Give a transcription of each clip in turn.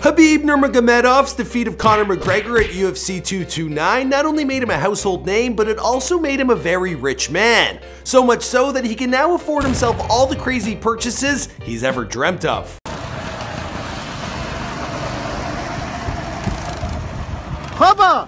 Khabib Nurmagomedov's defeat of Conor McGregor at UFC 229 not only made him a household name, but it also made him a very rich man. So much so that he can now afford himself all the crazy purchases he's ever dreamt of.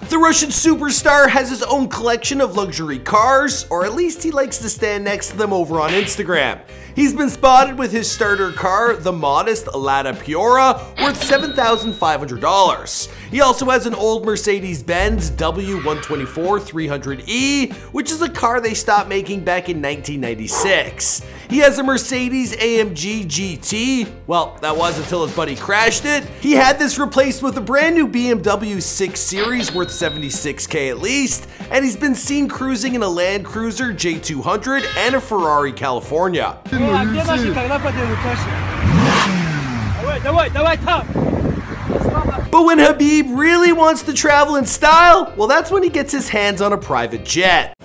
The Russian superstar has his own collection of luxury cars, or at least he likes to stand next to them over on Instagram. He's been spotted with his starter car, the modest Lada Piora, worth $7,500. He also has an old Mercedes-Benz W124 300E, which is a car they stopped making back in 1996. He has a Mercedes Amg Gt. Well, that was until his buddy crashed it. He had this replaced with a brand new BMW 6 Series worth $76K at least, and he's been seen cruising in a Land Cruiser J200 and a Ferrari California. But when Khabib really wants to travel in style, well, that's when he gets his hands on a private jet.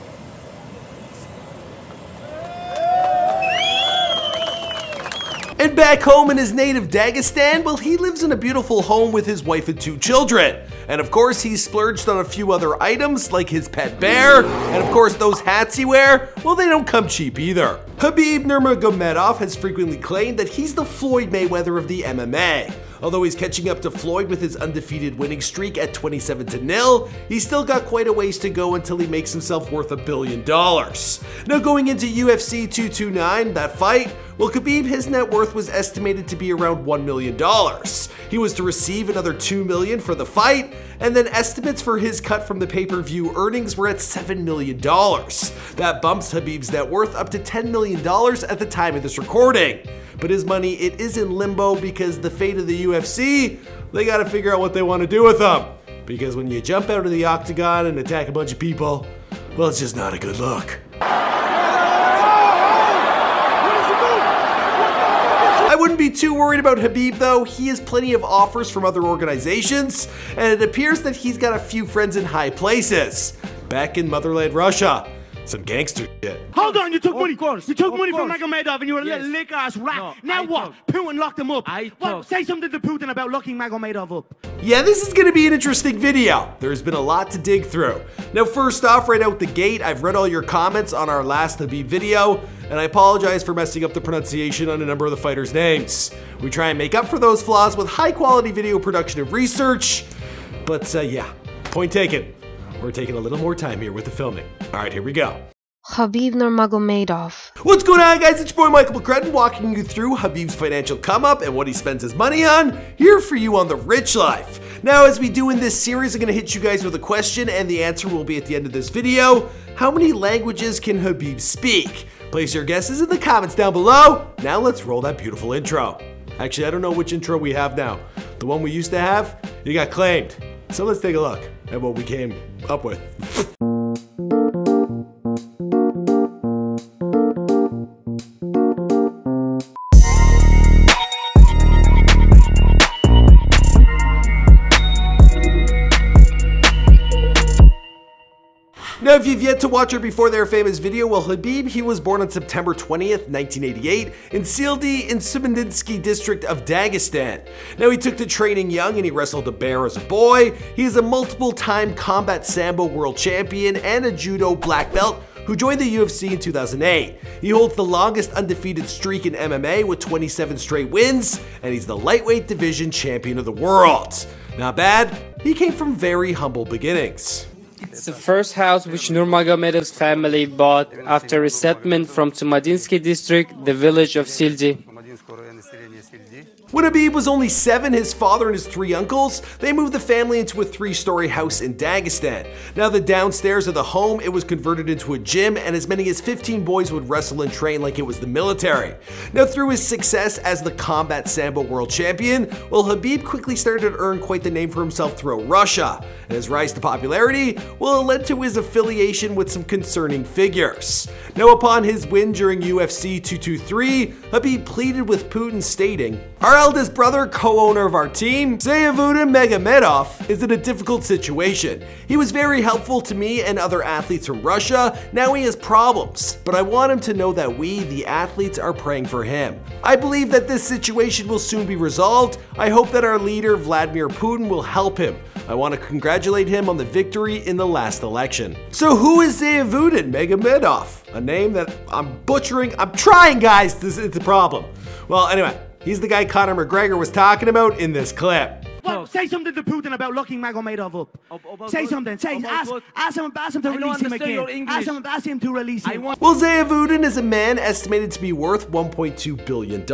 And back home in his native Dagestan, well, he lives in a beautiful home with his wife and 2 children. And of course, he's splurged on a few other items like his pet bear, and of course those hats he wears, well, they don't come cheap either. Khabib Nurmagomedov has frequently claimed that he's the Floyd Mayweather of the MMA. Although he's catching up to Floyd with his undefeated winning streak at 27-0, he's still got quite a ways to go until he makes himself worth $1 billion. Now going into UFC 229, that fight, well, Khabib, his net worth was estimated to be around $1 million. He was to receive another $2 million for the fight, and then estimates for his cut from the pay-per-view earnings were at $7 million. That bumps Khabib's net worth up to $10 million at the time of this recording. But his money, it is in limbo because the fate of the UFC, they gotta figure out what they want to do with them. Because when you jump out of the octagon and attack a bunch of people, well, it's just not a good look. I wouldn't be too worried about Khabib though. He has plenty of offers from other organizations, and it appears that he's got a few friends in high places. Back in motherland Russia. Some gangster shit. Hold on, you took money. You took money from Magomedov and you were a little lick ass rat. Now what? Putin locked him up. Well, say something to Putin about locking Magomedov up. Yeah, this is gonna be an interesting video. There's been a lot to dig through. Now, first off, right out the gate, I've read all your comments on our last Khabib video, and I apologize for messing up the pronunciation on a number of the fighters' names. We try and make up for those flaws with high quality video production and research, but yeah, point taken. We're taking a little more time here with the filming. All right, here we go. Khabib Nurmagomedov. What's going on, guys? It's your boy Michael McCrudden walking you through Khabib's financial come up and what he spends his money on, here for you on The Rich Life. Now, as we do in this series, I'm going to hit you guys with a question, and the answer will be at the end of this video. How many languages can Khabib speak? Place your guesses in the comments down below. Now let's roll that beautiful intro. Actually, I don't know which intro we have now. The one we used to have, it got claimed. So let's take a look at what we came up with. Now, if you've yet to watch our Before They Were Famous video, well, Khabib, he was born on September 20th, 1988 in Sildi in Subindinsky district of Dagestan. Now, he took to training young and he wrestled a bear as a boy. He is a multiple-time combat sambo world champion and a judo black belt who joined the UFC in 2008. He holds the longest undefeated streak in MMA with 27 straight wins, and he's the lightweight division champion of the world. Not bad, he came from very humble beginnings. It's the first house which Nurmagomedov's family bought after resettlement from Tumadinsky district, the village of Sildi. When Khabib was only 7, his father and his 3 uncles, they moved the family into a 3-story house in Dagestan. Now, the downstairs of the home, it was converted into a gym, and as many as 15 boys would wrestle and train like it was the military. Now, through his success as the combat sambo world champion, well, Khabib quickly started to earn quite the name for himself throughout Russia. And his rise to popularity, well, it led to his affiliation with some concerning figures. Now, upon his win during UFC 223, Khabib pleaded tweeted with Putin stating, "Our eldest brother, co-owner of our team, Khabib Nurmagomedov, is in a difficult situation. He was very helpful to me and other athletes from Russia. Now he has problems, but I want him to know that we, the athletes, are praying for him. I believe that this situation will soon be resolved. I hope that our leader, Vladimir Putin, will help him. I want to congratulate him on the victory in the last election." So who is Khabib Nurmagomedov? A name that I'm butchering. I'm trying, guys. It's a problem. Well, anyway, he's the guy Conor McGregor was talking about in this clip. Well, say something to Putin about locking Magomedov up. Say something. Ask him to release him again. Ask him to release him. Well, Khabib is a man estimated to be worth $1.2 billion.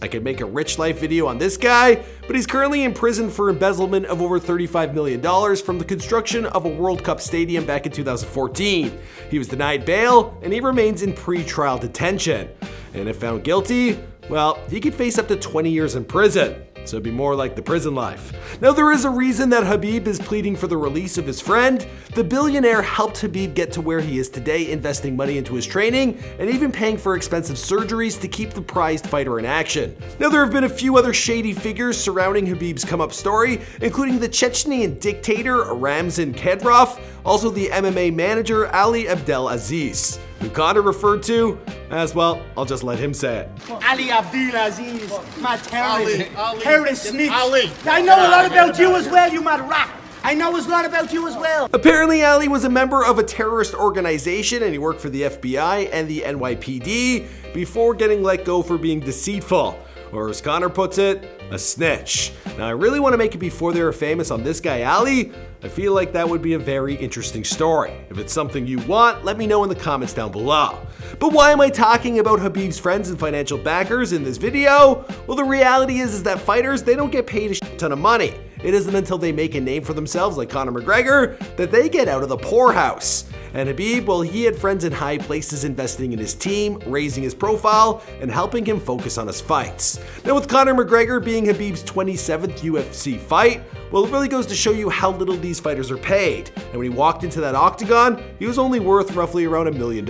I could make a rich life video on this guy, but he's currently in prison for embezzlement of over $35 million from the construction of a World Cup stadium back in 2014. He was denied bail, and he remains in pre-trial detention. And if found guilty, well, he could face up to 20 years in prison. So it'd be more like the prison life. Now, there is a reason that Khabib is pleading for the release of his friend. The billionaire helped Khabib get to where he is today, investing money into his training and even paying for expensive surgeries to keep the prized fighter in action. Now, there have been a few other shady figures surrounding Khabib's come-up story, including the Chechnyan dictator Ramzan Kadyrov, also the MMA manager Ali Abdelaziz, who Conor referred to as, well, I'll just let him say it. Ali Abdelaziz, my terrorist snitch. I know a lot about you as well, you mad rat. I know a lot about you as well. Apparently, Ali was a member of a terrorist organization and he worked for the FBI and the NYPD before getting let go for being deceitful. Or as Conor puts it, a snitch. Now, I really want to make it before they were famous on this guy, Ali. I feel like that would be a very interesting story. If it's something you want, let me know in the comments down below. But why am I talking about Khabib's friends and financial backers in this video? Well, the reality is that fighters, they don't get paid a shit ton of money. It isn't until they make a name for themselves like Conor McGregor that they get out of the poorhouse. And Khabib, well, he had friends in high places investing in his team, raising his profile, and helping him focus on his fights. Now, with Conor McGregor being Khabib's 27th UFC fight, well, it really goes to show you how little these fighters are paid. And when he walked into that octagon, he was only worth roughly around $1 million.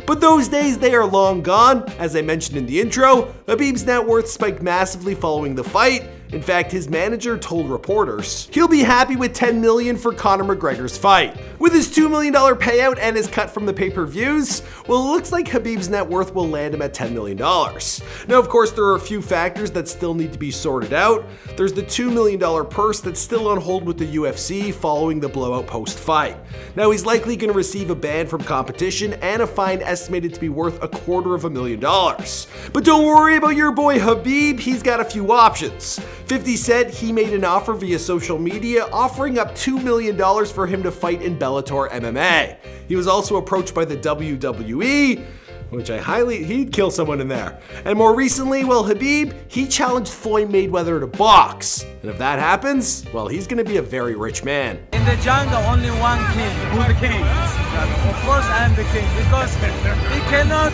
But those days, they are long gone. As I mentioned in the intro, Khabib's net worth spiked massively following the fight. In fact, his manager told reporters he'll be happy with $10 million for Conor McGregor's fight. With his $2 million payout and his cut from the pay-per-views, well, it looks like Khabib's net worth will land him at $10 million. Now, of course, there are a few factors that still need to be sorted out. There's the $2 million purse that's still on hold with the UFC following the blowout post-fight. Now, he's likely going to receive a ban from competition and a fine estimated to be worth $250,000. But don't worry about your boy Khabib, he's got a few options. 50 said he made an offer via social media offering up $2 million for him to fight in Bellator MMA. He was also approached by the WWE, which he'd kill someone in there. And more recently, well, Khabib, he challenged Floyd Mayweather to box. And if that happens, well, he's gonna be a very rich man. In the jungle, only one king. Who's the king? Of course I am the king, because he cannot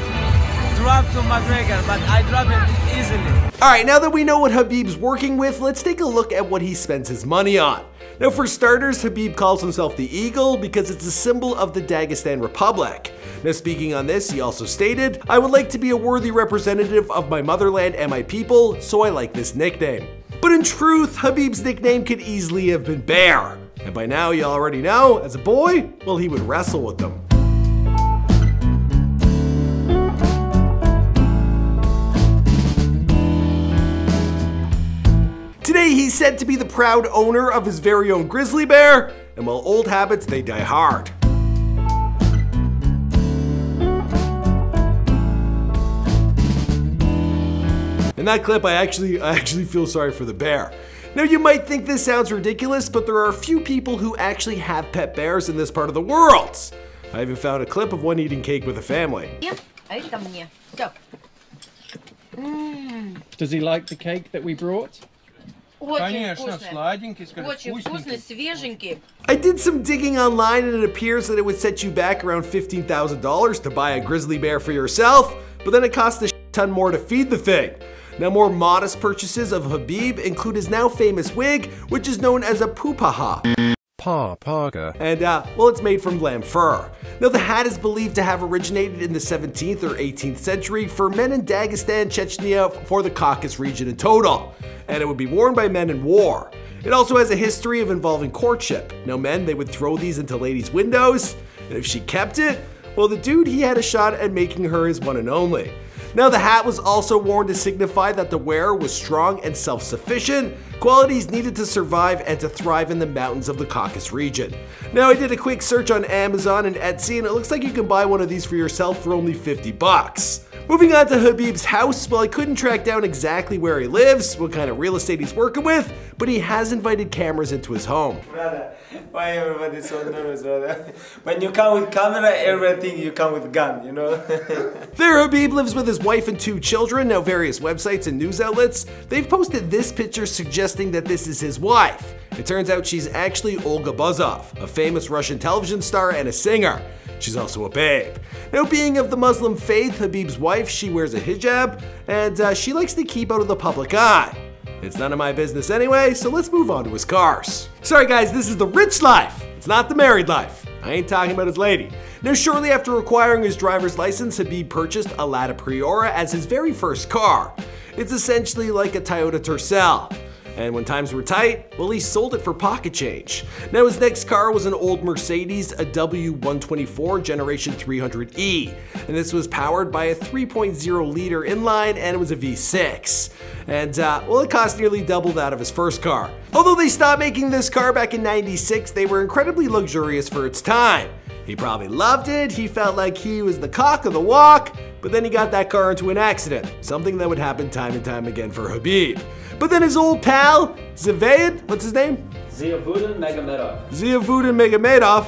drop to McGregor, but I drop him easily. Alright, now that we know what Khabib's working with, let's take a look at what he spends his money on. Now, for starters, Khabib calls himself the Eagle because it's a symbol of the Dagestan Republic. Now, speaking on this, he also stated, "I would like to be a worthy representative of my motherland and my people, so I like this nickname." But in truth, Khabib's nickname could easily have been Bear. And by now, you already know, as a boy, well, he would wrestle with them. Today, he's said to be the proud owner of his very own grizzly bear, and while old habits, they die hard. In that clip, I actually feel sorry for the bear. Now, you might think this sounds ridiculous, but there are a few people who actually have pet bears in this part of the world. I even found a clip of one eating cake with a family. Does he like the cake that we brought? Конечно, сладенький, очень вкусный, свеженький. I did some digging online and it appears that it would set you back around $15,000 to buy a grizzly bear for yourself, but then it costs a shit ton more to feed the thing. Now, more modest purchases of Khabib include his now famous wig, which is known as a pupaha. parka. And, well, it's made from lamb fur. Now, the hat is believed to have originated in the 17th or 18th century for men in Dagestan, Chechnya, for the Caucasus region in total. And it would be worn by men in war. It also has a history of involving courtship. Now, men, they would throw these into ladies' windows, and if she kept it, well, the dude, he had a shot at making her his one and only. Now, the hat was also worn to signify that the wearer was strong and self-sufficient, qualities needed to survive and to thrive in the mountains of the Caucasus region. Now, I did a quick search on Amazon and Etsy, and it looks like you can buy one of these for yourself for only 50 bucks. Moving on to Khabib's house, well, I couldn't track down exactly where he lives, what kind of real estate he's working with, but he has invited cameras into his home. Brother, why everybody so nervous, brother? When you come with camera, everything you come with gun, you know? There, Khabib lives with his wife and 2 children. Now, various websites and news outlets, they've posted this picture suggesting that this is his wife. It turns out she's actually Olga Buzov, a famous Russian television star and a singer. She's also a babe. Now, being of the Muslim faith, Khabib's wife, she wears a hijab, and she likes to keep out of the public eye. It's none of my business anyway, so let's move on to his cars. Sorry guys, this is the rich life. It's not the married life. I ain't talking about his lady. Now, shortly after acquiring his driver's license, Khabib purchased a Lada Priora as his very first car. It's essentially like a Toyota Tercel. And when times were tight, well, he sold it for pocket change. Now, his next car was an old Mercedes, a W124 Generation 300E. And this was powered by a 3.0 liter inline, and it was a V6. And, well, it cost nearly double that of his first car. Although they stopped making this car back in '96, they were incredibly luxurious for its time. He probably loved it, he felt like he was the cock of the walk, but then he got that car into an accident, something that would happen time and time again for Khabib. But then his old pal, Zavaid, what's his name? Ziavudin Magomedov. Ziavudin Magomedov.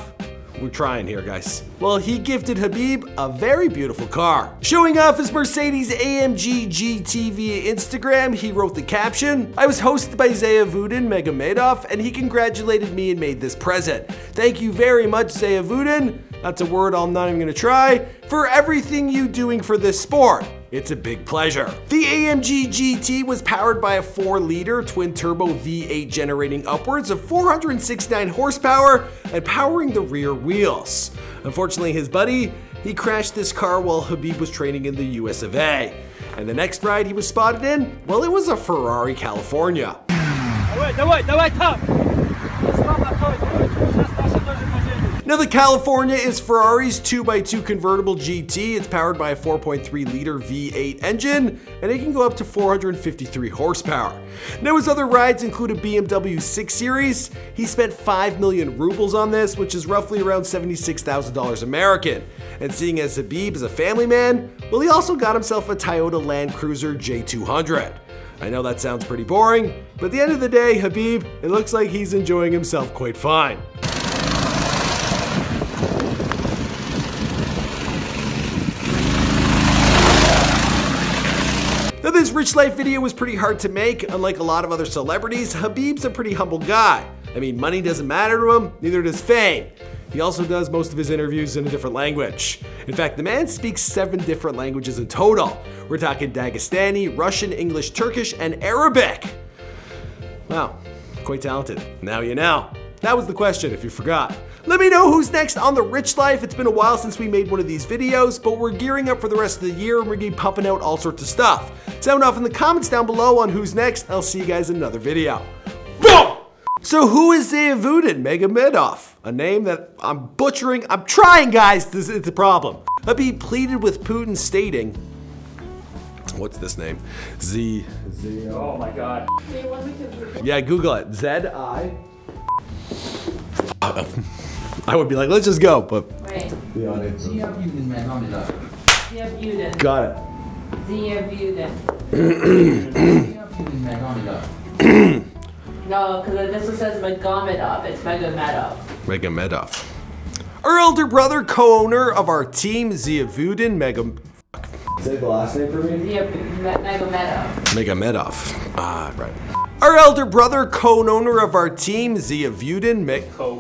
We're trying here, guys. Well, he gifted Khabib a very beautiful car. Showing off his Mercedes AMG GT via Instagram, he wrote the caption, "I was hosted by Ziavudin Magomedov, and he congratulated me and made this present. Thank you very much, Ziavudin," that's a word I'm not even gonna try, "for everything you doing for this sport. It's a big pleasure." The AMG GT was powered by a 4-liter twin-turbo V8 generating upwards of 469 horsepower and powering the rear wheels. Unfortunately, his buddy, he crashed this car while Khabib was training in the US of A. And the next ride he was spotted in, well, it was a Ferrari California. Now, the California is Ferrari's 2x2 convertible GT. It's powered by a 4.3 liter V8 engine, and it can go up to 453 horsepower. Now, his other rides include a BMW 6 Series. He spent 5 million rubles on this, which is roughly around $76,000 American. And seeing as Khabib is a family man, well, he also got himself a Toyota Land Cruiser J200. I know that sounds pretty boring, but at the end of the day, Khabib, it looks like he's enjoying himself quite fine. Now, this Rich Life video was pretty hard to make. Unlike a lot of other celebrities, Khabib's a pretty humble guy. I mean, money doesn't matter to him, neither does fame. He also does most of his interviews in a different language. In fact, the man speaks 7 different languages in total. We're talking Dagestani, Russian, English, Turkish, and Arabic. Wow, quite talented. Now you know. That was the question, if you forgot. Let me know who's next on The Rich Life. It's been a while since we made one of these videos, but we're gearing up for the rest of the year and we're going to be pumping out all sorts of stuff. Sound off in the comments down below on who's next. I'll see you guys in another video. Boom! So who is Ziavudin Magomedov? A name that I'm butchering. I'm trying, guys. It's a problem. Khabib pleaded with Putin stating, what's this name? Oh my God. Yeah, Google it. Z-I. I would be like, let's just go, but. Wait. Be on it. Ziavudin Magomedov. Ziavudin. Got it. Ziavudin. Ziavudin Magomedov. No, because this one says Magomedov. It's Magomedov. Magomedov. Our elder brother, co-owner of our team, Ziavudin Say the last name for me? Magomedov. Magomedov. Ah, right. Our elder brother, co-owner of our team, Ziavudin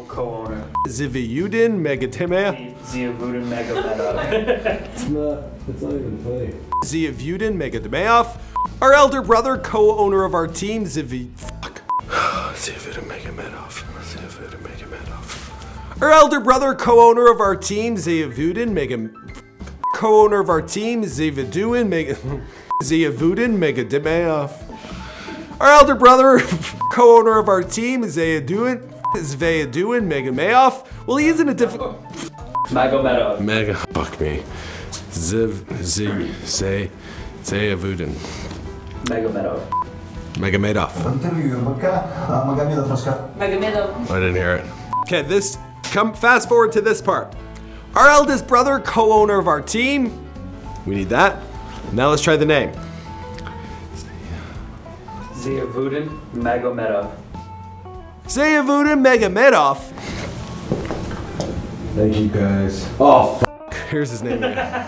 Co-owner. Ziavudin Megatemea. Ziavudin Magomedov. It's not even funny. Ziavudin Megademeov. Our elder brother, co-owner of our team, Zayavudin Nurmagomedov. Zayavudin Nurmagomedov. Our elder brother, co-owner of our team, Zayavudin Nurmagomedov. Our elder brother, co-owner of our team, Zayavudin Nurmagomedov. Well, he isn't a difficult. Magomedov. Fuck me. Zayavudin Magomedov. Nurmagomedov. Magomedov. I didn't hear it. Okay, fast forward to this part. Our eldest brother, co-owner of our team. We need that. Now let's try the name. Zayavudin Nurmagomedov. Zayavudin Nurmagomedov. Thank you guys. Oh, f***. Here's his name again.